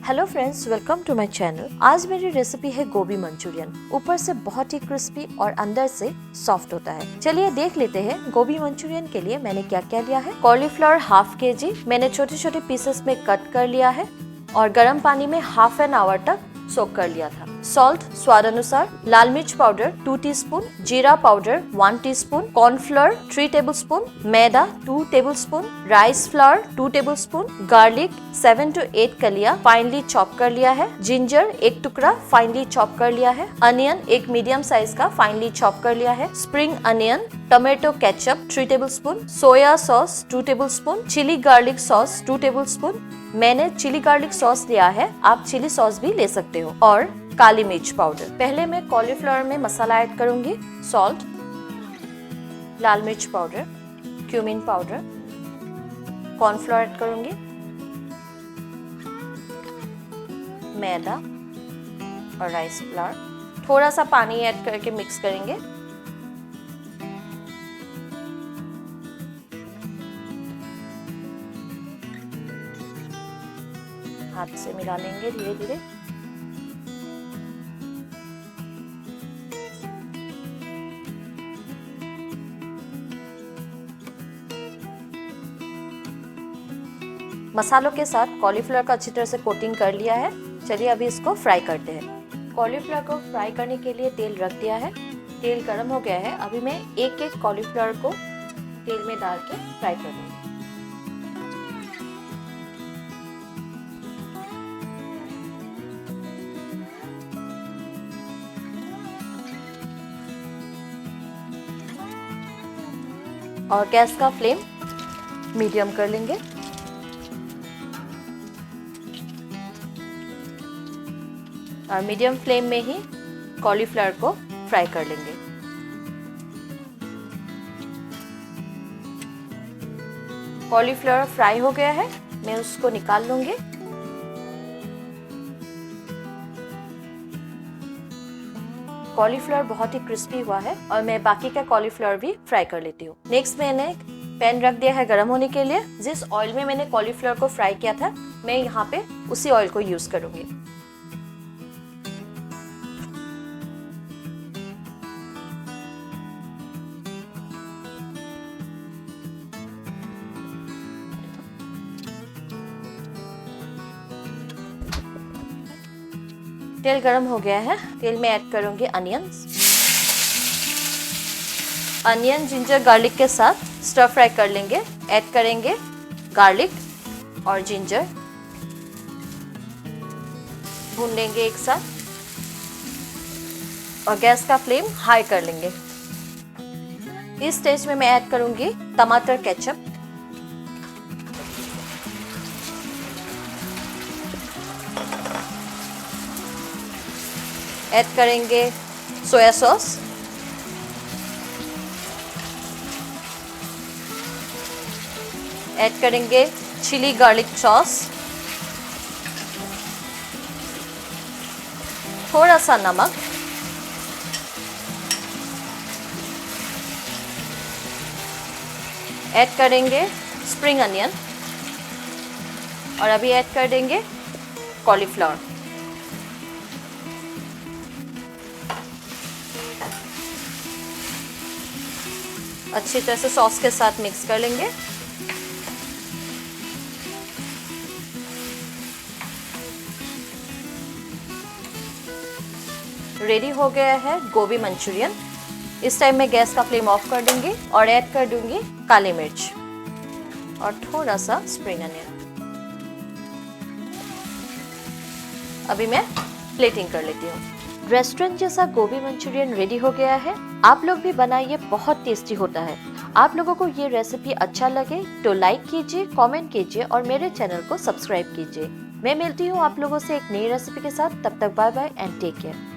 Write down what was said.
Hello friends, welcome to my channel. आज मेरी recipe है गोभी मंचूरियन। ऊपर से बहुत ही क्रिस्पी और अंदर से सॉफ्ट होता है। चलिए देख लेते हैं गोभी मंचूरियन के लिए मैंने क्या क्या लिया है। कॉलीफ्लावर हाफ केजी मैंने छोटे छोटे पीसेस में कट कर लिया है और गर्म पानी में हाफ एन आवर तक सोक कर लिया था। सॉल्ट स्वाद अनुसार, लाल मिर्च पाउडर 2 टीस्पून, जीरा powder 1 teaspoon, cornflour 3 tablespoon, maida 2 tablespoon, rice flour 2 tablespoon, garlic 7 to 8 कलियां फाइनली चॉप कर लिया है, जिंजर 1 टुकड़ा फाइनली चॉप कर लिया है, अनियन 1 मीडियम साइज का फाइनली चॉप कर लिया है, spring onion, tomato ketchup 3 tablespoon, soya sauce 2 tablespoon, chilli garlic sauce 2 tablespoon. मैंने चिली गार्लिक सॉस लिया है, आप चिली सॉस भी ले सकते हो, और काली मिर्च पाउडर। पहले मैं कॉलीफ्लावर में मसाला ऐड करूंगी। सॉल्ट, लाल मिर्च powder, cumin powder, cornflour add करूंगी, मैदा और राइस फ्लावर। थोड़ा सा पानी ऐड करके मिक्स करेंगे। हाथ से मिला लेंगे धीरे धीरे। मसालों के साथ कॉलीफ्लावर का अच्छी तरह से कोटिंग कर लिया है। चलिए अभी इसको फ्राई करते हैं। कॉलीफ्लावर को फ्राई करने के लिए तेल रख दिया है। तेल गर्म हो गया है। अभी मैं एक एक कॉलीफ्लावर को तेल में डाल के फ्राई कर लूँगी। और गैस का फ्लेम मीडियम कर लेंगे। और मीडियम फ्लेम में ही कॉलीफ्लावर को फ्राई कर लेंगे। कॉलीफ्लावर फ्राई हो गया है, मैं उसको निकाल लूंगी। कॉलीफ्लावर बहुत ही क्रिस्पी हुआ है और मैं बाकी का कॉलीफ्लावर भी फ्राई कर लेती हूँ। नेक्स्ट मैंने पैन रख दिया है गरम होने के लिए। जिस ऑयल में मैंने कॉलीफ्लावर को फ्राई किया था, मैं यहाँ पे उसी ऑयल को यूज करूंगी। तेल गरम हो गया है। तेल में ऐड करूंगी अनियंस। अनियन जिंजर गार्लिक के साथ स्टर फ्राई कर लेंगे। ऐड करेंगे गार्लिक और जिंजर, भून लेंगे एक साथ और गैस का फ्लेम हाई कर लेंगे। इस स्टेज में मैं ऐड करूंगी टमाटर केचप, ऐड करेंगे सोया सॉस, ऐड करेंगे चिली गार्लिक सॉस, थोड़ा सा नमक, ऐड करेंगे स्प्रिंग अनियन और अभी ऐड कर देंगे कॉलीफ्लावर। अच्छी तरह से सॉस के साथ मिक्स कर लेंगे। रेडी हो गया है गोभी मंचूरियन। इस टाइम मैं गैस का फ्लेम ऑफ कर दूंगी और ऐड कर दूंगी काली मिर्च और थोड़ा सा स्प्रिंग अनियन। अभी मैं प्लेटिंग कर लेती हूँ। रेस्टोरेंट जैसा गोभी मंचूरियन रेडी हो गया है। आप लोग भी बनाइए, बहुत टेस्टी होता है। आप लोगों को ये रेसिपी अच्छा लगे तो लाइक कीजिए, कमेंट कीजिए और मेरे चैनल को सब्सक्राइब कीजिए। मैं मिलती हूँ आप लोगों से एक नई रेसिपी के साथ। तब तक bye bye and take care.